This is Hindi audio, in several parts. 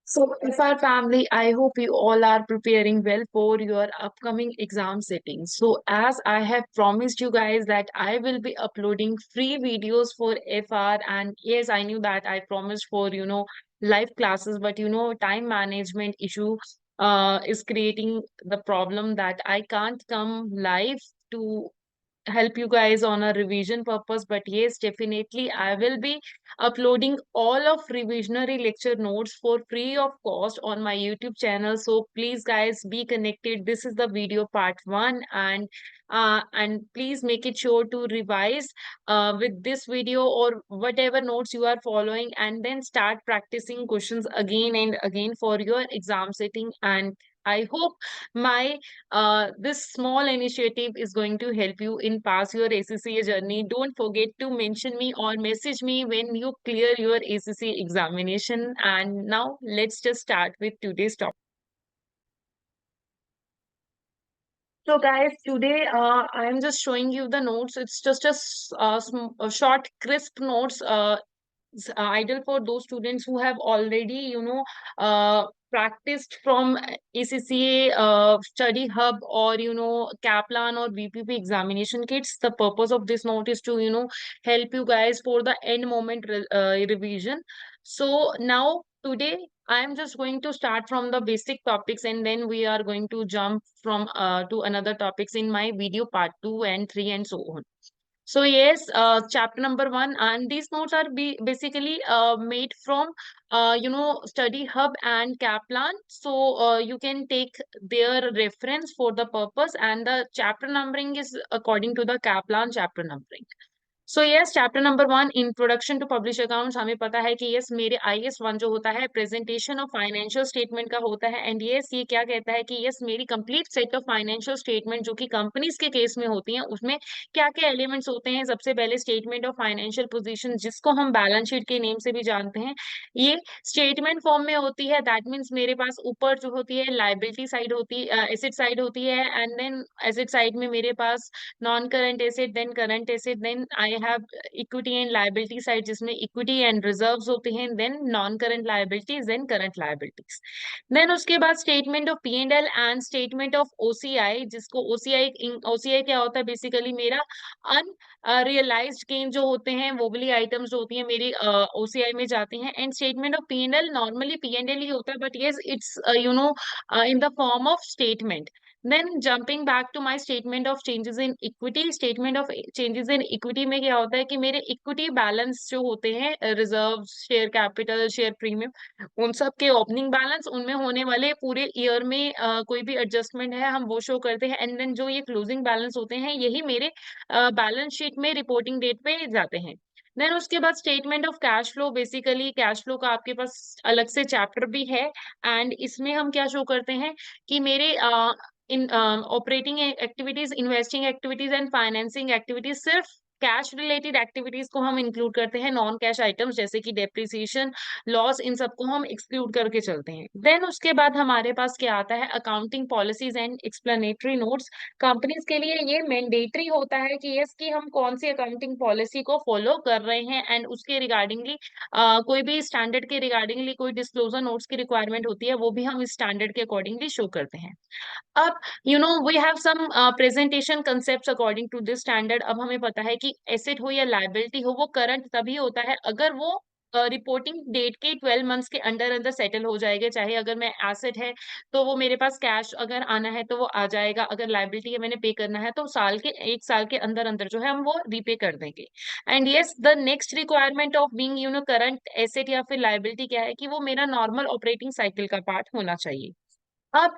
So, if our family, I hope you all are preparing well for your upcoming exam settings. So, as I have promised you guys that I will be uploading free videos for FR, and yes, I knew that I promised for live classes, but time management issue is creating the problem that I can't come live to help you guys on a revision purpose. But yes, definitely I will be uploading all of revisionary lecture notes for free of cost on my YouTube channel. So please guys be connected. This is the video part one, and please make it sure to revise with this video or whatever notes you are following, and then start practicing questions again and again for your exam setting. And I hope my this small initiative is going to help you in pass your ACCA journey. Don't forget to mention me or message me when you clear your ACCA examination. And now let's just start with today's topic. So guys, today I'm just showing you the notes. It's just a short, crisp notes. Ideal for those students who have already practiced from ACCA study hub, or Kaplan or BPP examination kits. The purpose of this note is to help you guys for the end moment revision. So now today I am just going to start from the basic topics, and then we are going to jump from to another topics in my video part 2 and 3 and so on. So yes, chapter number one, and these notes are basically made from Study Hub and Kaplan. So you can take their reference for the purpose, and the chapter numbering is according to the Kaplan chapter numbering. So yes chapter number one introduction to publish accounts. हमें पता है कि यस मेरे आईएएस वन जो होता है प्रेजेंटेशन ऑफ फाइनेंशियल स्टेटमेंट का होता है. एंड यस ये क्या कहता है कि यस मेरी complete set of financial statement जो कि कंपनीज के केस में होती हैं उसमें क्या क्या एलिमेंट्स होते हैं. सबसे पहले स्टेटमेंट ऑफ फाइनेंशियल पोजीशन, जिसको हम बैलेंस शीट के नेम से भी जानते हैं, ये स्टेटमेंट फॉर्म में होती है. दैट मीन्स मेरे पास ऊपर जो होती है लाइबिलिटी साइड होती है, एसेट साइड होती है, एंड देन एसेट साइड में मेरे पास non current asset, then current asset, then I have equity and liability side जिसमें इक्विटी एंड रिजर्व्स होते हैं, then non current liabilities, then current liabilities. Then उसके बाद statement of P and L and statement of OCI, जिसको ओसीआई ओसीआई क्या होता है बेसिकली मेरा अन रियलाइज्ड गेन जो होते हैं, वो वाली आइटम्स जो होती हैं मेरी ओसीआई में जाती हैं. And statement of P and L normally P and L ही होता है, but yes it's in the form of statement. Then jumping back to my statement of changes in equity, statement of changes in equity में क्या होता है कि मेरे इक्विटी बैलेंस जो होते हैं, reserve, share capital, share premium, उन सब के ओपनिंग बैलेंस, उनमें होने वाले पूरे ईयर में कोई भी एडजस्टमेंट है हम वो शो करते हैं. एंड देन जो ये क्लोजिंग बैलेंस होते हैं यही मेरे बैलेंस शीट में रिपोर्टिंग डेट पे जाते हैं. देन उसके बाद statement of cash flow, basically cash flow का आपके पास अलग से चैप्टर भी है. एंड इसमें हम क्या शो करते हैं कि मेरे इन operating activities, investing activities and financing activities, सिर्फ कैश रिलेटेड एक्टिविटीज को हम इंक्लूड करते हैं. नॉन कैश आइटम्स जैसे कि डेप्रिसिएशन, लॉस, इन सबको हम एक्सक्लूड करके चलते हैं. देन उसके बाद हमारे पास क्या आता है, accounting policies and explanatory notes. Companies के लिए ये मैंडेटरी होता है कि यस कि हम कौन सी अकाउंटिंग पॉलिसी को फॉलो कर रहे हैं, एंड उसके रिगार्डिंगली कोई भी स्टैंडर्ड के रिगार्डिंगली कोई डिस्क्लोजर नोट्स की रिक्वायरमेंट होती है, वो भी हम इस स्टैंडर्ड के अकॉर्डिंगली शो करते हैं. अब we have some presentation concepts according to this standard. अब हमें पता है कि एसेट हो या लायबिलिटी हो, वो करंट तभी होता है अगर वो रिपोर्टिंग डेट के 12 मंथ्स के अंदर अंदर सेटल हो जाएगा. चाहे अगर मैं एसेट है तो वो मेरे पास कैश अगर आना है तो वो आ जाएगा, अगर लायबिलिटी है मैंने पे करना है तो साल के 1 साल के अंदर अंदर जो है हम वो रीपे कर देंगे. And yes the next requirement of being current asset या फिर लायबिलिटी क्या है कि वो मेरा नॉर्मल ऑपरेटिंग साइकिल का पार्ट होना चाहिए. अब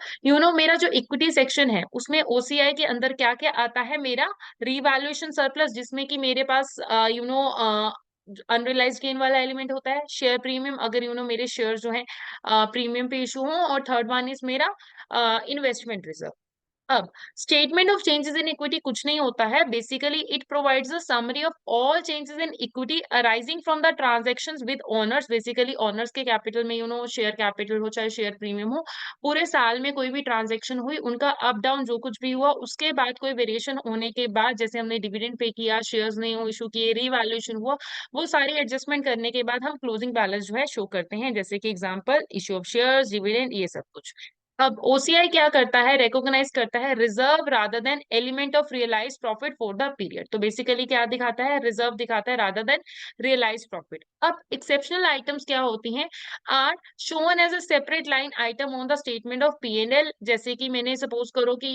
मेरा जो इक्विटी सेक्शन है उसमें ओसीआई के अंदर क्या क्या आता है, मेरा रीवैल्यूएशन सरप्लस, जिसमें कि मेरे पास अनरियलाइज्ड गेन वाला एलिमेंट होता है, शेयर प्रीमियम अगर मेरे शेयर जो है प्रीमियम पे इशू हो, और थर्ड वन इज मेरा इन्वेस्टमेंट रिजर्व. अब statement of changes in equity कुछ नहीं होता है, basically it provides a summary of all changes in equity arising from the transactions with owners, basically owners के कैपिटल में शेयर कैपिटल हो चाहे शेयर प्रीमियम हो, पूरे साल में कोई भी ट्रांजैक्शन हुई उनका अप डाउन जो कुछ भी हुआ उसके बाद कोई वेरिएशन होने के बाद, जैसे हमने डिविडेंड पे किया, शेयर्स नहीं इशू किए, रीवैल्यूएशन हुआ, वो सारी एडजस्टमेंट करने के बाद हम क्लोजिंग बैलेंस जो है शो करते हैं, जैसे कि example issue of shares, dividend, ये सब कुछ। अब ओसीआई क्या करता है, रिकॉग्नाइज करता है reserve rather than element of realise profit for the period. तो बेसिकली क्या दिखाता है, रिजर्व दिखाता है रादर देन रियलाइज प्रॉफिट। अब एक्सेप्शनल आइटम्स क्या होती हैं, are shown as a separate line item on the statement of P and L. जैसे कि मैंने सपोज करो कि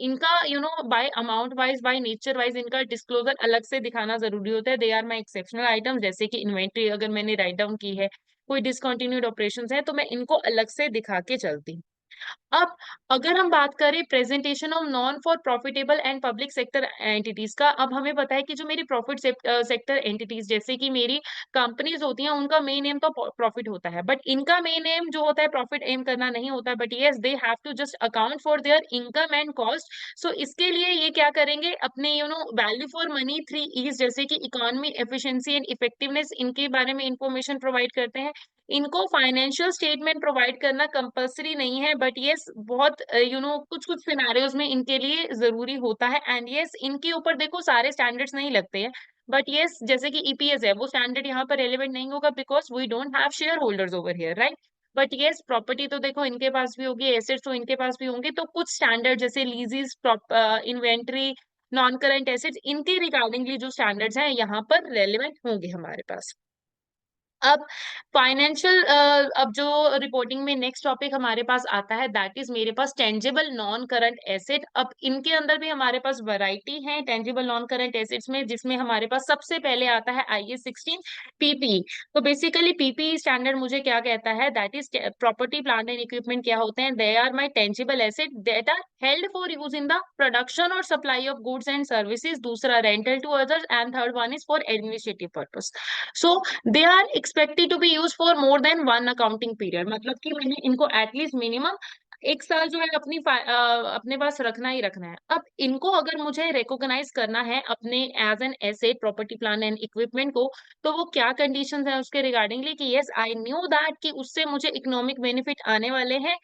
इनका by amount wise by nature wise इनका डिस्क्लोजर अलग से दिखाना जरूरी होता है, they are my exceptional item. जैसे कि इन्वेंट्री अगर मैंने राइट डाउन की है, कोई डिसकंटिन्यूड ऑपरेशंस है, तो मैं इनको अलग से दिखा के चलती हूँ। अब अगर हम बात करें presentation of non for profitable and public sector entities का, अब हमें पता है कि जो मेरी प्रॉफिट सेक्टर एंटिटीज जैसे कि मेरी कंपनीज होती हैं, उनका मेन एम तो प्रॉफिट होता है, बट इनका मेन एम जो होता है प्रॉफिट एम करना नहीं होता है, but yes they have to just account for their income and cost. So इसके लिए ये क्या करेंगे, अपने वैल्यू फॉर मनी 3 E's जैसे कि इकोनॉमी, एफिशिएंसी एंड इफेक्टिवनेस, इनके बारे में इंफॉर्मेशन प्रोवाइड करते हैं। इनको फाइनेंशियल स्टेटमेंट प्रोवाइड करना कंपलसरी नहीं है, बट यस बहुत कुछ कुछ सिनेरियोज में इनके लिए जरूरी होता है। एंड यस इनके ऊपर देखो सारे स्टैंडर्ड्स नहीं लगते हैं, बट यस जैसे कि ईपीएस है, वो स्टैंडर्ड यहाँ पर रेलेवेंट नहीं होगा because we don't have share holders over here, right. But yes property तो देखो इनके पास भी होगी, एसेट्स तो इनके पास भी होंगे, तो कुछ स्टैंडर्ड जैसे लीजेस, इन्वेंट्री, नॉन करंट एसेट्स, इनके रिगार्डिंगली जो स्टैंडर्ड्स हैं यहाँ पर रेलेवेंट होंगे हमारे पास। अब फाइनेंशियल अब जो रिपोर्टिंग में नेक्स्ट टॉपिक हमारे पास आता है, दैट इज मेरे पास टेंजिबल नॉन करंट एसेट। अब इनके अंदर भी हमारे पास वैरायटी है टेंजिबल नॉन करंट एसेट्स में, जिसमें हमारे पास सबसे पहले आता है आईएस 16 पीपी। तो बेसिकली पीपी स्टैंडर्ड मुझे क्या कहता है, that is property plant and equipment क्या होते हैं, they are my tangible asset that are held for use in the production और supply of goods and services, दूसरा rental to others, and third one is for administrative purpose. So they are expected to be use for more than one accounting period, मतलब कि मैंने इनको एटलीस्ट मिनिमम 1 साल जो है अपने पास रखना ही रखना है। अब इनको अगर मुझे रिकॉग्नाइज करना है अपने as an asset property plant and equipment को, तो वो क्या कंडीशंस है उसके रिगार्डिंगली कि यस आई न्यू दैट कि उससे मुझे इकोनॉमिक बेनिफिट आने वाले हैं,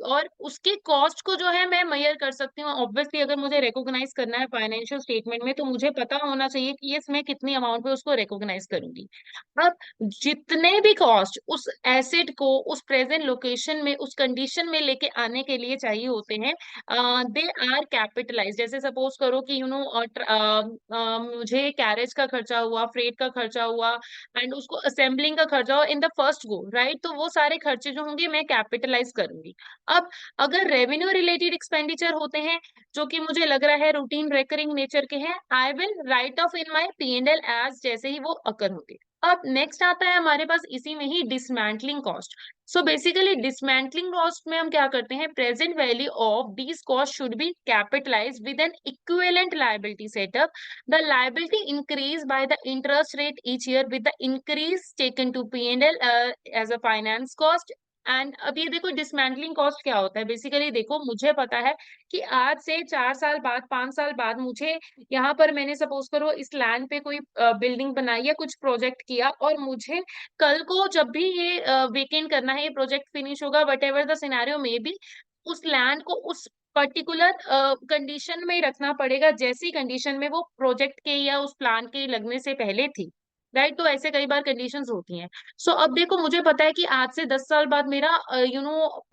और उसके कॉस्ट को जो है मैं मेजर कर सकती हूँ। ऑब्वियसली अगर मुझे रिकॉग्नाइज करना है फाइनेंशियल स्टेटमेंट में, तो मुझे पता होना चाहिए कि यस मैं कितनी अमाउंट पे उसको रिकॉग्नाइज करूंगी। अब जितने भी कॉस्ट उस एसेट को उस प्रेजेंट लोकेशन में उस कंडीशन में लेके आने के लिए चाहिए होते हैं, दे आर कैपिटलाइज। जैसे सपोज करो कि मुझे कैरेज का खर्चा हुआ, फ्रेट का खर्चा हुआ, एंड उसको असेंबलिंग का खर्चा हुआ in the first go, right, तो वो सारे खर्चे जो होंगे मैं कैपिटलाइज करूंगी। अब अगर रेवेन्यू रिलेटेड एक्सपेंडिचर होते हैं जो कि मुझे लग रहा है रूटीन रेकरिंग नेचर के हैं, I will write off in my P and L as जैसे ही वो अकर होंगे। अब नेक्स्ट आता है हमारे पास इसी में ही dismantling cost. So basically dismantling cost में हम क्या करते हैं, present value of these cost should be capitalised with an equivalent liability set up. The liability increase by the interest rate each year with the increase taken to P and L as a finance cost. And अब ये देखो डिसमेंटलिंग कॉस्ट क्या होता है, बेसिकली देखो मुझे पता है कि आज से 4 साल बाद 5 साल बाद मुझे यहाँ पर मैंने सपोज करो इस लैंड पे कोई बिल्डिंग बनाई या कुछ प्रोजेक्ट किया, और मुझे कल को जब भी ये वेकेंट करना है, ये प्रोजेक्ट फिनिश होगा वट एवर द सिनेरियो में भी, उस लैंड को उस पर्टिकुलर कंडीशन में ही रखना पड़ेगा जैसी कंडीशन में वो प्रोजेक्ट के या उस प्लान के लगने से पहले थी, राइट। तो ऐसे कई बार कंडीशंस होती हैं। सो अब देखो मुझे पता है कि आज से 10 साल बाद मेरा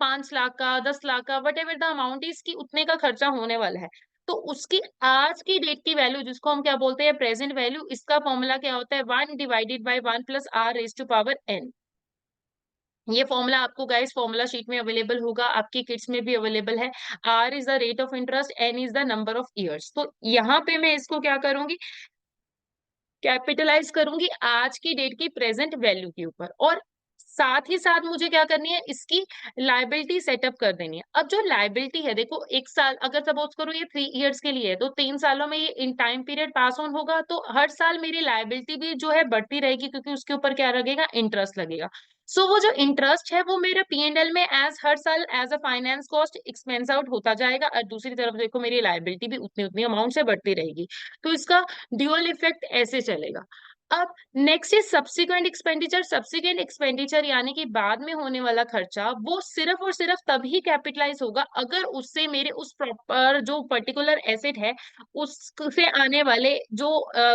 5 लाख का 10 लाख का what ever the amount is की उतने का खर्चा होने वाला है। तो उसकी आज की डेट की वैल्यू जिसको हम क्या बोलते हैं, प्रेजेंट वैल्यू, इसका फॉर्मूला क्या होता है, 1/1 + r⁻n। ये फॉर्मूला आपको गाइस फॉर्मूला शीट में अवेलेबल होगा, आपकी किट्स में भी अवेलेबल है। R is the rate of interest, N is the number of years. तो यहाँ पे मैं इसको क्या करूंगी, कैपिटलाइज करूंगी आज की डेट की प्रेजेंट वैल्यू के ऊपर। और साथ ही साथ मुझे क्या करनी है, इसकी लाइबिलिटी सेटअप कर देनी है। अब जो लाइबिलिटी है, देखो 1 साल अगर सपोज करो ये 3 इयर्स के लिए है, तो 3 सालों में ये in time period pass on होगा, तो हर साल मेरी लाइबिलिटी भी जो है बढ़ती रहेगी, क्योंकि उसके ऊपर क्या लगेगा, इंटरेस्ट लगेगा। सो वो जो इंटरेस्ट है वो मेरे P&L में एज हर साल as a finance cost expense out होता जाएगा, और दूसरी तरफ देखो मेरी लाइबिलिटी भी उतनी उतनी अमाउंट से बढ़ती रहेगी। तो इसका ड्यूअल इफेक्ट ऐसे चलेगा। अब next is subsequent expenditure. Subsequent expenditure यानी कि बाद में होने वाला खर्चा, वो सिर्फ और सिर्फ तभी कैपिटलाइज होगा अगर उससे मेरे उस प्रॉपर जो पर्टिकुलर एसेट है उससे आने वाले जो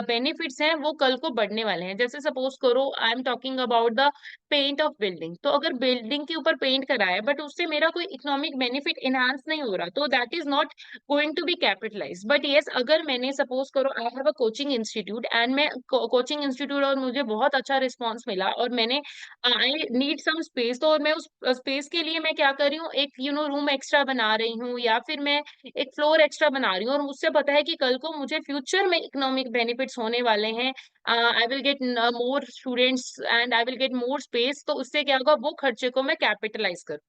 बेनिफिट्स हैं वो कल को बढ़ने वाले हैं। जैसे सपोज करो I am talking about the paint of building, तो अगर बिल्डिंग के ऊपर पेंट कराया है बट उससे मेरा कोई इकोनॉमिक बेनिफिट इनहांस नहीं हो रहा, तो that is not going to be capitalise. But yes, अगर मैंने सपोज करो I have a coaching institute and मैं कोचिंग इंस्टीट्यूट और मुझे बहुत अच्छा रिस्पॉन्स मिला और मैंने आई नीड सम स्पेस, तो और मैं उस स्पेस के लिए मैं क्या कर रही हूँ, एक रूम एक्स्ट्रा बना रही हूँ या फिर मैं एक फ्लोर एक्स्ट्रा बना रही हूँ, और मुझसे पता है कि कल को मुझे फ्यूचर में इकोनॉमिक बेनिफिट्स होने वाले हैं, I will get more students and I will get more space, तो उससे क्या होगा, वो खर्चे को मैं कैपिटलाइज करूँ।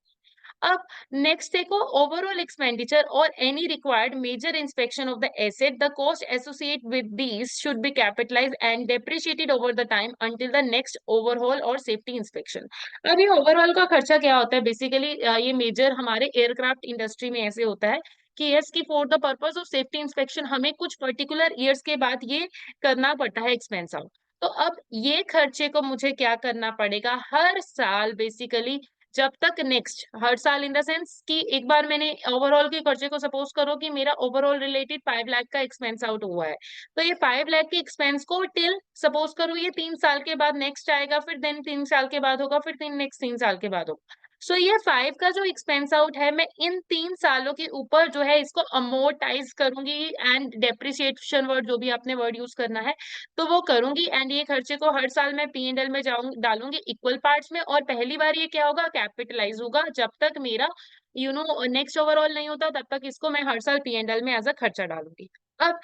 अब नेक्स्ट देखो, ओवरऑल एक्सपेंडिचर और any required major inspection of the asset, the cost associate with these should be capitalised and depreciated over the time until the next overhaul और सेफ्टी इंस्पेक्शन। अब ये ओवरऑल का खर्चा क्या होता है, बेसिकली ये मेजर हमारे एयरक्राफ्ट इंडस्ट्री में ऐसे होता है कि यस की for the purpose of safety inspection हमें कुछ पर्टिकुलर ईयर्स के बाद ये करना पड़ता है एक्सपेंस आउट। तो अब ये खर्चे को मुझे क्या करना पड़ेगा, हर साल बेसिकली जब तक नेक्स्ट, हर साल इन द सेंस कि एक बार मैंने ओवरऑल के खर्चे को सपोज करो कि मेरा ओवरऑल रिलेटेड 5 लाख का एक्सपेंस आउट हुआ है, तो ये 5 लाख के एक्सपेंस को टिल सपोज करो ये 3 साल के बाद नेक्स्ट आएगा, फिर देन 3 साल के बाद होगा, फिर नेक्स्ट 3 साल के बाद होगा। सो ये 5 का जो एक्सपेंस आउट है, मैं इन 3 सालों के ऊपर जो है इसको अमोर्टाइज करूंगी, एंड डेप्रिसिएशन वर्ड जो भी आपने वर्ड यूज करना है तो वो करूंगी, एंड ये खर्चे को हर साल मैं P&L में जाऊंगी, डालूंगी इक्वल पार्ट्स में, और पहली बार ये क्या होगा, कैपिटलाइज होगा। जब तक मेरा नेक्स्ट ओवरऑल नहीं होता तब तक इसको मैं हर साल P&L में एज अ खर्चा डालूंगी। अब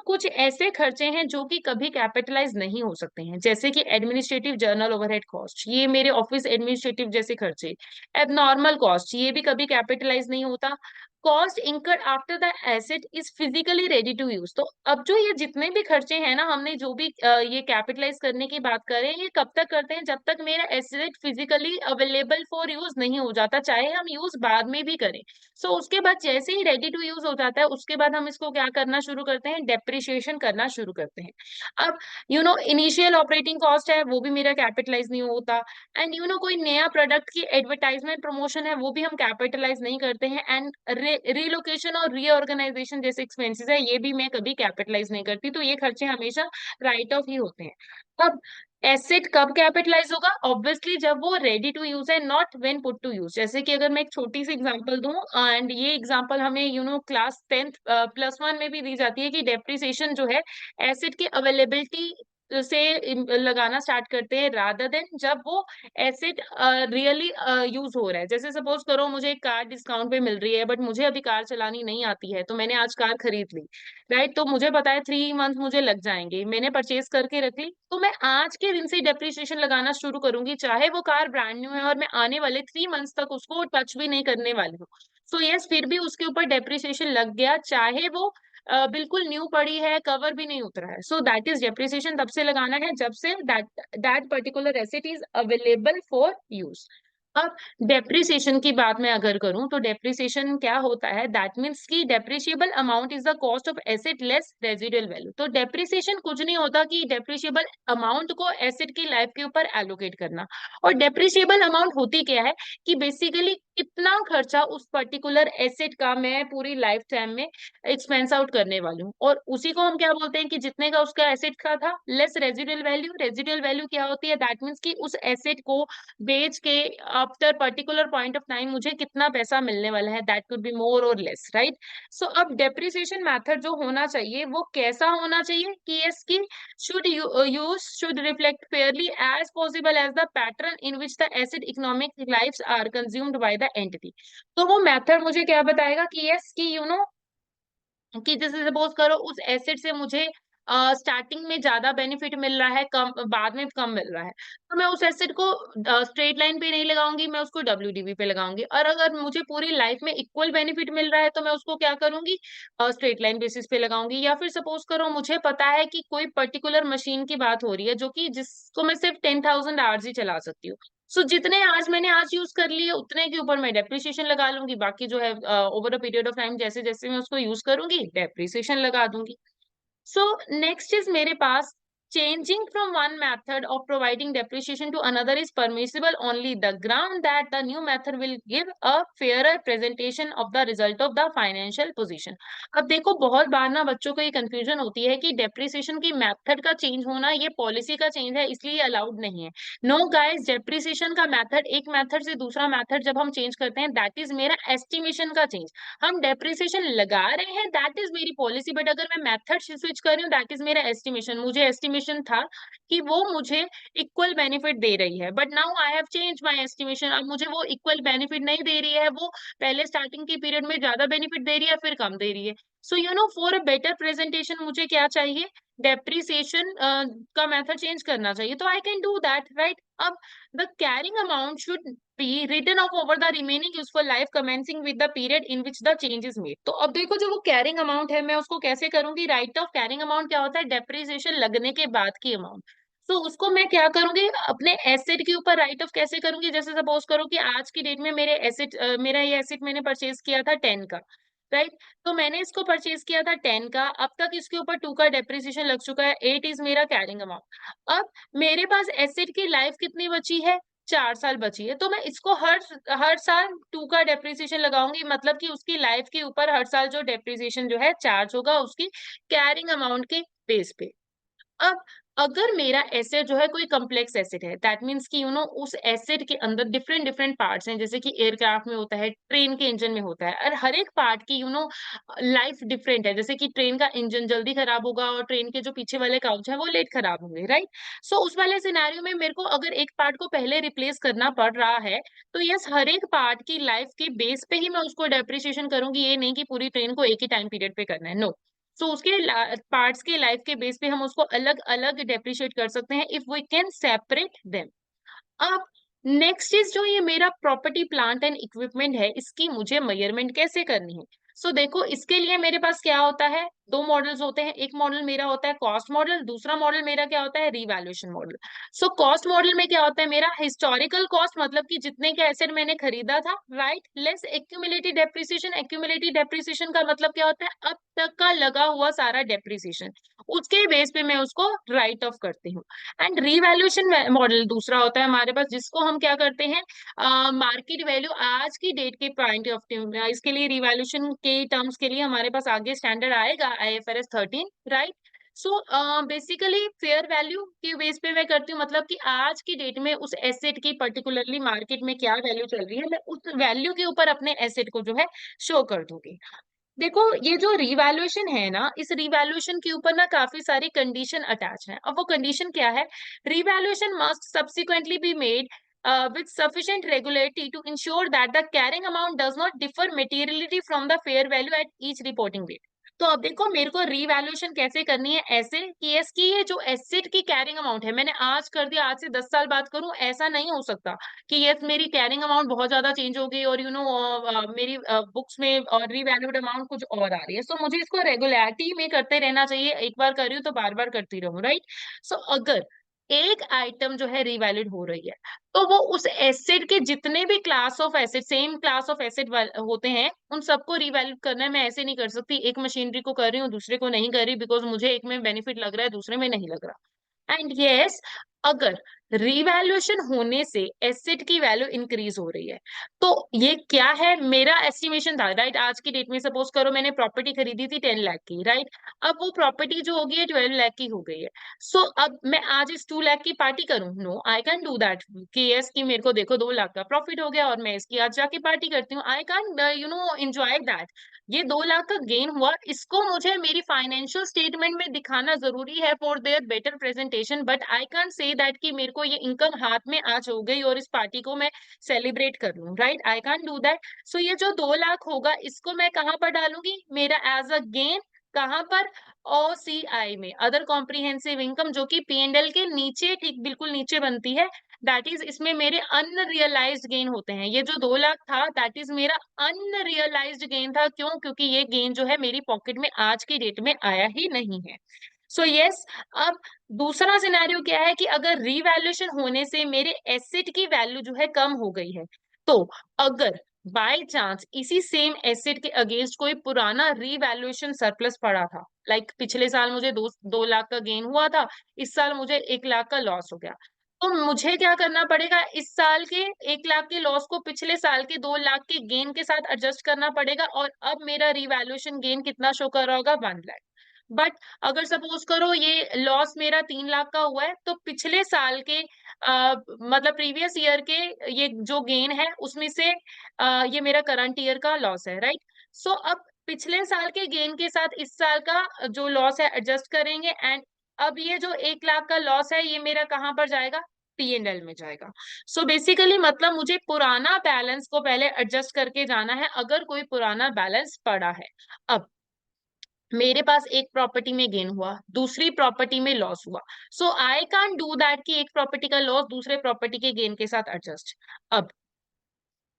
कुछ ऐसे खर्चे हैं जो कि कभी कैपिटलाइज नहीं हो सकते हैं, जैसे कि एडमिनिस्ट्रेटिव जर्नल ओवरहेड कॉस्ट, ये मेरे ऑफिस एडमिनिस्ट्रेटिव जैसे खर्चे। एबनॉर्मल कॉस्ट, ये भी कभी कैपिटलाइज नहीं होता। Cost incurred after the asset is physically ready to use, तो अब जो ये जितने भी खर्चे हैं ना, हमने जो भी ये कैपिटलाइज करने की बात कर रहे हैं, ये कब तक करते हैं, जब तक मेरा asset physically available for use नहीं हो जाता, चाहे हम यूज बाद में भी करें। सो उसके बाद जैसे ही रेडी टू यूज हो जाता है, उसके बाद हम इसको क्या करना शुरू करते हैं, डेप्रिशिएशन करना शुरू करते हैं। अब इनिशियल ऑपरेटिंग कॉस्ट है वो भी मेरा कैपिटलाइज नहीं होता, एंड कोई नया प्रोडक्ट की एडवर्टाइजमेंट प्रमोशन है वो भी हम कैपिटलाइज नहीं करते हैं, एंड रिलोकेशन और रीऑर्गेनाइजेशन जैसे एक्सपेंसेस है ये भी मैं कभी कैपिटलाइज नहीं करती, तो ये खर्चे हमेशा राइट ऑफ ही होते हैं। अब एसेट कब कैपिटलाइज होगा, ऑब्वियसली जब वो रेडी टू यूज है, not when put to use. जैसे कि अगर मैं एक छोटी सी एग्जांपल दूं, एंड ये एग्जांपल हमें क्लास 10th +1 में भी दी जाती है, कि डेप्रिसिएशन जो है एसेट की अवेलेबिलिटी से लगाना स्टार्ट करते हैं, रादर देन जब वो एसेट रियली यूज हो रहा है। जैसे सपोज करो मुझे एक कार डिस्काउंट पे मिल रही है, बट मुझे अभी कार चलानी नहीं आती है, तो मैंने आज कार खरीद ली, राइट, तो मुझे पता है 3 मंथ मुझे लग जाएंगे, मैंने परचेज करके रख ली, तो मैं आज के दिन से डेप्रिसिएशन लगाना शुरू करूंगी, चाहे वो कार ब्रांड न्यू है और मैं आने वाले 3 मंथ्स तक उसको टच भी नहीं करने वाली हूँ। सो यस, फिर भी उसके ऊपर डेप्रिसिएशन लग गया, चाहे वो बिल्कुल न्यू पड़ी है, कवर भी नहीं उतरा है। सो दैट इज डेप्रिसिएशन तब से लगाना है जब say that particular asset is available for use. अब डेप्रिसिएशन की बात मैं अगर करूं, तो डेप्रिसिएशन क्या होता है, दैट मीन्स की depreciable amount is the cost of asset less residual value. तो डेप्रिसिएशन कुछ नहीं होता कि डेप्रिशिएबल अमाउंट को एसेट की लाइफ के ऊपर एलोकेट करना। और डेप्रिशिएबल अमाउंट होती क्या है, कि बेसिकली कितना खर्चा उस पर्टिकुलर एसेट का मैं पूरी लाइफ टाइम में एक्सपेंस आउट करने वाली हूँ, और उसी को हम क्या बोलते हैं, कि जितने का उसका एसेट का था less residual value. Residual value क्या होती है, दैट मीन्स कि उस एसेट को बेच के after particular point of time मुझे कितना पैसा मिलने वाला है, दैट कुड बी मोर और लेस, राइट। सो अब डेप्रिसिएशन मेथड जो होना चाहिए वो कैसा होना चाहिए, कि इसकी should reflect fairly as possible as the pattern in which the asset economic lifes are consumed by the entity. तो वो मेथड मुझे क्या बताएगा, कि यस कि कि जैसे सपोज करो उस एसेट से मुझे स्टार्टिंग में ज्यादा बेनिफिट मिल रहा है, कम बाद में कम मिल रहा है, तो मैं उस एसेट को स्ट्रेट लाइन पे नहीं लगाऊंगी, मैं उसको डब्ल्यूडीवी पे लगाऊंगी। और अगर मुझे पूरी लाइफ में इक्वल बेनिफिट मिल रहा है तो मैं उसको क्या करूंगी, स्ट्रेट लाइन बेसिस पे लगाऊंगी। या फिर सपोज करो मुझे पता है कि कोई पर्टिकुलर मशीन की बात हो रही है जो कि जिसको मैं सिर्फ 10,000 आवर्स ही चला सकती हूँ, सो जितने आज मैंने आज यूज कर लिए उतने के ऊपर मैं डेप्रिसिएशन लगा लूंगी, बाकी जो है over a period of time जैसे जैसे मैं उसको यूज करूंगी डेप्रिसिएशन लगा दूंगी। So next is मेरे पास changing from one method of providing depreciation to another is permissible only the ground that the new method will give a fairer presentation of the result of the financial position। अब देखो बहुत बार ना बच्चों को ये कंफ्यूजन होती है कि डेप्रिसिएशन की मेथड का चेंज होना ये पॉलिसी का चेंज है इसलिए अलाउड नहीं है। नो गाइस, डेप्रिसिएशन का मेथड एक मेथड से दूसरा मेथड जब हम चेंज करते हैं दैट इज मेरा एस्टिमेशन का चेंज। हम डेप्रिसिएशन लगा रहे हैं दैट इज मेरी पॉलिसी, बट अगर मैं मेथड स्विच कर रही हूँ दैट इज मेरा एस्टिमेशन। मुझे एस्टिमेशन था कि वो मुझे इक्वल बेनिफिट दे रही है, but now I have change my estimation, अब मुझे वो इक्वल बेनिफिट नहीं दे रही है, वो पहले स्टार्टिंग के पीरियड में ज्यादा बेनिफिट दे रही है फिर कम दे रही है। So you know for a better presentation मुझे क्या चाहिए, डेप्रिसिएशन का मेथड चेंज करना चाहिए, तो I can do that right. अब the carrying amount should be written off over the remaining useful life commencing with the period in which the change is made। तो अब देखो जो वो कैरिंग अमाउंट है मैं उसको कैसे करूंगी, राइट ऑफ कैरिंग अमाउंट क्या होता है, डेप्रिसिएशन लगने के बाद की अमाउंट। तो उसको मैं क्या करूंगी अपने एसेट के ऊपर राइट ऑफ कैसे करूंगी, जैसे सपोज करो कि आज की डेट में मेरे एसेट मेरा ये एसेट मैंने परचेज किया था 10 का, राइट। तो मैंने इसको परचेज किया था 10 का, अब तक इसके ऊपर 2 का डेप्रिसिएशन लग चुका है, 8 इज मेरा कैरिंग अमाउंट। अब मेरे पास एसेट की लाइफ कितनी बची है, 4 साल बची है, तो मैं इसको हर हर साल 2 का डेप्रिसिएशन लगाऊंगी, मतलब कि उसकी लाइफ के ऊपर हर साल जो डेप्रिसिएशन जो है चार्ज होगा उसकी कैरिंग अमाउंट के बेस पे। अब अगर मेरा एसेट जो है कोई कॉम्प्लेक्स एसेट है दैट मीन्स कि यू नो उस एसेट के अंदर डिफरेंट डिफरेंट पार्ट्स हैं, जैसे कि एयरक्राफ्ट में होता है, ट्रेन के इंजन में होता है, और हर एक पार्ट की यू नो लाइफ डिफरेंट है, जैसे कि ट्रेन का इंजन जल्दी खराब होगा और ट्रेन के जो पीछे वाले काउच है वो लेट खराब होंगे, राइट। सो उस वाले सिनेरियो में मेरे को अगर एक पार्ट को पहले रिप्लेस करना पड़ रहा है तो यस हर एक पार्ट की लाइफ के बेस पे ही मैं उसको डेप्रिसिएशन करूंगी, ये नहीं कि पूरी ट्रेन को एक ही टाइम पीरियड पे करना है, नो। सो उसके पार्ट्स के लाइफ के बेस पे हम उसको अलग अलग डेप्रिशिएट कर सकते हैं if we can separate them. अब नेक्स्ट इज जो ये मेरा प्रॉपर्टी प्लांट एंड इक्विपमेंट है इसकी मुझे मेजरमेंट कैसे करनी है। सो देखो इसके लिए मेरे पास क्या होता है, दो मॉडल्स होते हैं, एक मॉडल मेरा होता है कॉस्ट मॉडल, दूसरा मॉडल मेरा क्या होता है, revaluation model. So cost model में क्या होता है मेरा हिस्टोरिकल कॉस्ट, मतलब कि जितने के एसेट मैंने खरीदा था, right, less accumulated depreciation. Accumulated depreciation का मतलब क्या होता है, अब तक का लगा हुआ सारा डेप्रिसिएशन, उसके बेस पे मैं उसको राइट ऑफ करती हूँ। एंड रीवैल्यूएशन मॉडल दूसरा होता है हमारे पास, जिसको हम क्या करते हैं, मार्केट वैल्यू आज की डेट के पॉइंट ऑफ व्यू, इसके लिए रिवैल्यूएशन के टर्म्स के लिए हमारे पास आगे स्टैंडर्ड आएगा IFRS 13, right. So basically fair value के बेस पे मैं करती हूँ, मतलब कि आज की डेट में उस एसेट की पर्टिकुलरली मार्केट में क्या वैल्यू चल रही है, मैं उस वैल्यू के ऊपर अपने एसेट को जो है शो कर दूंगी। देखो ये जो रिवैल्यूएशन है ना, इस रिवैल्यूएशन के ऊपर ना काफी सारी कंडीशन अटैच है। अब वो कंडीशन क्या है, revaluation must subsequently be made with sufficient regularity to ensure that the carrying amount does not differ materially from the fair value at each reporting date। तो अब देखो मेरे को रिवैल्यूएशन कैसे करनी है, ऐसे कि इसकी ये जो एसेट की कैरिंग अमाउंट है मैंने आज कर दिया, आज से 10 साल बात करूं, ऐसा नहीं हो सकता कि यस मेरी कैरिंग अमाउंट बहुत ज्यादा चेंज हो गई और यू नो मेरी बुक्स में रीवैल्यूड अमाउंट कुछ और आ रही है। सो मुझे इसको रेगुलरिटी में करते रहना चाहिए, एक बार कर रही हूँ तो बार बार करती रहूं, राइट। सो अगर एक आइटम जो है रिवैल्यूड हो रही है तो वो उस एसेट के जितने भी class of asset, same class of asset होते हैं, उन सबको रिवैल्यूड करना है। मैं ऐसे नहीं कर सकती एक मशीनरी को कर रही हूँ दूसरे को नहीं कर रही, बिकॉज मुझे एक में बेनिफिट लग रहा है दूसरे में नहीं लग रहा। एंड यस अगर रिवैल्यूएशन होने से एसेट की वैल्यू इंक्रीज हो रही है तो ये क्या है, मेरा एस्टिमेशन था, राइट, आज की डेट में सपोज करो मैंने प्रॉपर्टी खरीदी थी 10 लाख की, राइट, अब वो प्रॉपर्टी जो होगी है 12 लाख की हो गई है। सो अब मैं आज इस 2 लाख की पार्टी करूं, no I can do that कि यस कि मेरे को देखो 2 लाख का प्रॉफिट हो गया और मैं इसकी आज जाके पार्टी करती हूँ, I can you know enjoy that. ये 2 लाख का गेन हुआ, इसको मुझे मेरी फाइनेंशियल स्टेटमेंट में दिखाना जरूरी है for their better presentation, but I can say that कि मेरे को ये इनकम हाथ में आज हो गई और इस पार्टी को मैं सेलिब्रेट कर लूं, right, I can do that. So ये जो 2 लाख होगा इसको मैं कहाँ पर डालूंगी, मेरा एज अ गेन कहाँ पर? ओसीआई में, अदर कॉम्प्रिहेंसिव इनकम, जो कि पी&एल के नीचे, ठीक बिल्कुल नीचे बनती है। दैट इज, इसमें मेरे अनरियलाइज्ड गेन होते हैं। ये जो 2 लाख था, दैट इज मेरा अनरियलाइज्ड गेन था। क्यों? क्योंकि ये गेन जो है मेरी पॉकेट में आज की डेट में आया ही नहीं है। सो यस, अब दूसरा सिनेरियो क्या है कि अगर रीवैल्यूएशन होने से मेरे एसेट की वैल्यू जो है कम हो गई है, तो अगर बाय चांस इसी सेम एसेट के अगेंस्ट कोई पुराना रीवैल्यूएशन सरप्लस पड़ा था, लाइक पिछले साल मुझे 2 लाख का गेन हुआ था, इस साल मुझे 1 लाख का लॉस हो गया, तो मुझे क्या करना पड़ेगा? इस साल के 1 लाख के लॉस को पिछले साल के 2 लाख के गेन के साथ एडजस्ट करना पड़ेगा, और अब मेरा रीवैल्यूएशन गेन कितना शो कर रहा होगा? 1 लाख। बट अगर सपोज करो ये लॉस मेरा 3 लाख का हुआ है, तो पिछले साल के मतलब प्रीवियस ईयर के ये जो गेन है उसमें से ये मेरा करंट ईयर का लॉस है, राइट? सो अब पिछले साल के गेन के साथ इस साल का जो लॉस है एडजस्ट करेंगे, एंड अब ये जो 1 लाख का लॉस है ये मेरा कहाँ पर जाएगा? पी&एल में जाएगा। सो बेसिकली मतलब मुझे पुराना बैलेंस को पहले एडजस्ट करके जाना है, अगर कोई पुराना बैलेंस पड़ा है। अब मेरे पास एक प्रॉपर्टी में गेन हुआ, दूसरी प्रॉपर्टी में लॉस हुआ। सो आई कांट डू दैट कि एक प्रॉपर्टी का लॉस दूसरे प्रॉपर्टी के गेन के साथ एडजस्ट। अब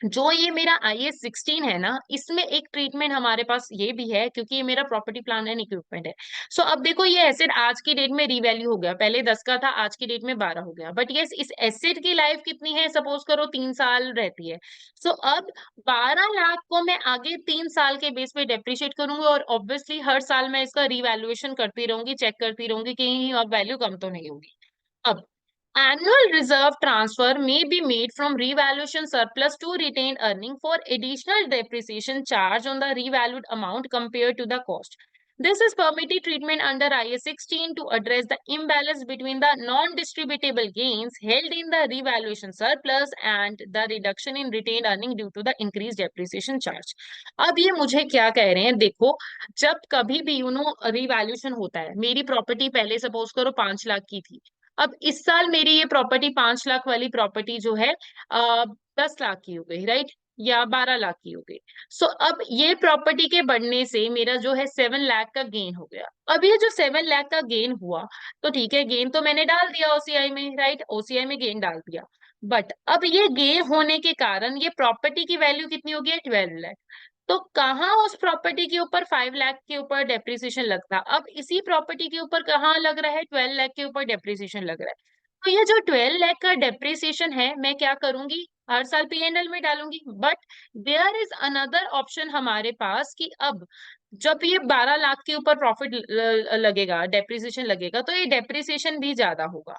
जो ये मेरा IAS 16 है ना, इसमें एक ट्रीटमेंट हमारे पास ये भी है, क्योंकि ये मेरा प्रॉपर्टी प्लान एंड इक्विपमेंट है। सो अब देखो, ये एसेट आज की डेट में रीवैल्यू हो गया, पहले 10 का था, आज की डेट में 12 हो गया। बट यस, इस एसेट की लाइफ कितनी है? सपोज करो 3 साल रहती है। सो अब 12 लाख को मैं आगे 3 साल के बेस पे डेप्रिशिएट करूंगी, और ऑब्वियसली हर साल मैं इसका रिवैल्यूएशन करती रहूंगी, चेक करती रहूंगी कि कहीं अब वैल्यू कम तो नहीं होगी। अब annual reserve transfer may be made from revaluation surplus to retained earning for additional depreciation charge on the revalued amount compared to the cost. This is permitted treatment under IAS 16 to address the imbalance between the non-distributable gains held in the revaluation surplus and the reduction in retained earning due to the increased depreciation charge. अब ये मुझे क्या कह रहे हैं? देखो, जब कभी भी रिवैल्यूएशन होता है, मेरी प्रॉपर्टी पहले सपोज करो 5 लाख की थी, अब इस साल मेरी ये प्रॉपर्टी 5 लाख वाली प्रॉपर्टी जो है 10 लाख की हो गई, राइट? या 12 लाख की हो गई। सो अब ये प्रॉपर्टी के बढ़ने से मेरा जो है 7 लाख का गेन हो गया। अब ये जो 7 लाख का गेन हुआ, तो ठीक है, गेन तो मैंने डाल दिया ओसीआई में, राइट? ओसीआई में गेन डाल दिया। बट अब ये गेन होने के कारण ये प्रॉपर्टी की वैल्यू कितनी हो गई है? 12 लाख। तो कहाँ उस प्रॉपर्टी के ऊपर 5 लाख के ऊपर डेप्रिसिएशन लगता, अब इसी प्रॉपर्टी के ऊपर कहाँ लग रहा है? 12 लाख के ऊपर डेप्रिसिएशन लग रहा है। तो ये जो 12 लाख का डेप्रिसिएशन है, मैं क्या करूंगी? हर साल पी&एल में डालूंगी। But there is another option हमारे पास कि अब जब ये 12 लाख के ऊपर प्रॉफिट लगेगा, डेप्रिसिएशन लगेगा, तो ये डेप्रिसिएशन भी ज्यादा होगा।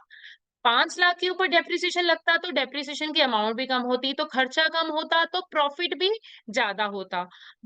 5 लाख के ऊपर डेप्रिसिएशन लगता तो डेप्रिसिएशन की अमाउंट भी कम होती, तो खर्चा कम होता, तो प्रॉफिट भी ज्यादा होता।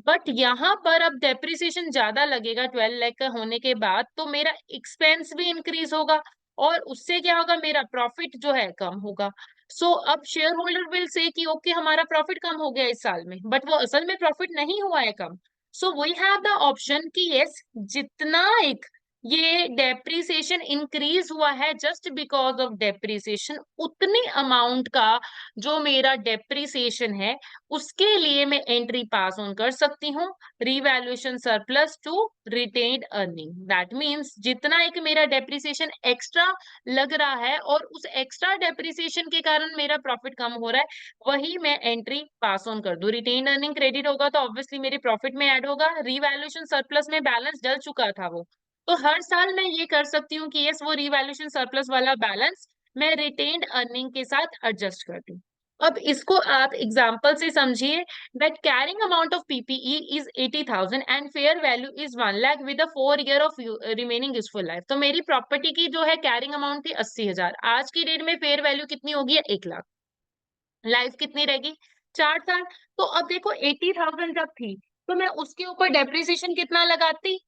बट यहाँ पर अब डेप्रिसिएशन ज्यादा लगेगा 12 लाख का होने के बाद, तो मेरा एक्सपेंस भी इंक्रीज होगा, और उससे क्या होगा? मेरा प्रॉफिट जो है कम होगा। सो अब शेयर होल्डर विल से कि ओके, हमारा प्रॉफिट कम हो गया इस साल में, बट वो असल में प्रॉफिट नहीं हुआ है कम। So we have the option कि यस, जितना एक ये डेप्रिसिएशन इंक्रीज हुआ है जस्ट बिकॉज ऑफ डेप्रिसिएशन, उतने अमाउंट का जो मेरा डेप्रिसिएशन है उसके लिए मैं एंट्री पास ऑन कर सकती हूँ, revaluation surplus to retained earning. That means जितना एक मेरा डेप्रिसिएशन एक्स्ट्रा लग रहा है और उस एक्स्ट्रा डेप्रिसिएशन के कारण मेरा प्रॉफिट कम हो रहा है, वही मैं एंट्री पास ऑन कर दूं। रिटेन्ड अर्निंग क्रेडिट होगा तो ऑब्वियसली मेरी प्रॉफिट में ऐड होगा, रिवैल्यूएशन सरप्लस में बैलेंस डल चुका था वो, तो हर साल मैं ये कर सकती हूँ कि यस, वो रिवैल्यूएशन सरप्लस वाला बैलेंस मैं रिटेन्ड अर्निंग के साथ एडजस्ट कर दूं। अब इसको आप एग्जांपल से समझिए, that carrying amount of PPE is 80,000 and fair value is 1 lakh with a 4 year of remaining useful life. तो मेरी प्रॉपर्टी की जो है कैरिंग अमाउंट थी 80,000, आज की डेट में फेयर वैल्यू कितनी होगी? 1 लाख। लाइफ कितनी रहेगी? 4 साल। तो अब देखो, 80,000 जब थी, तो मैं उसके ऊपर डेप्रिसिएशन कितना लगाती?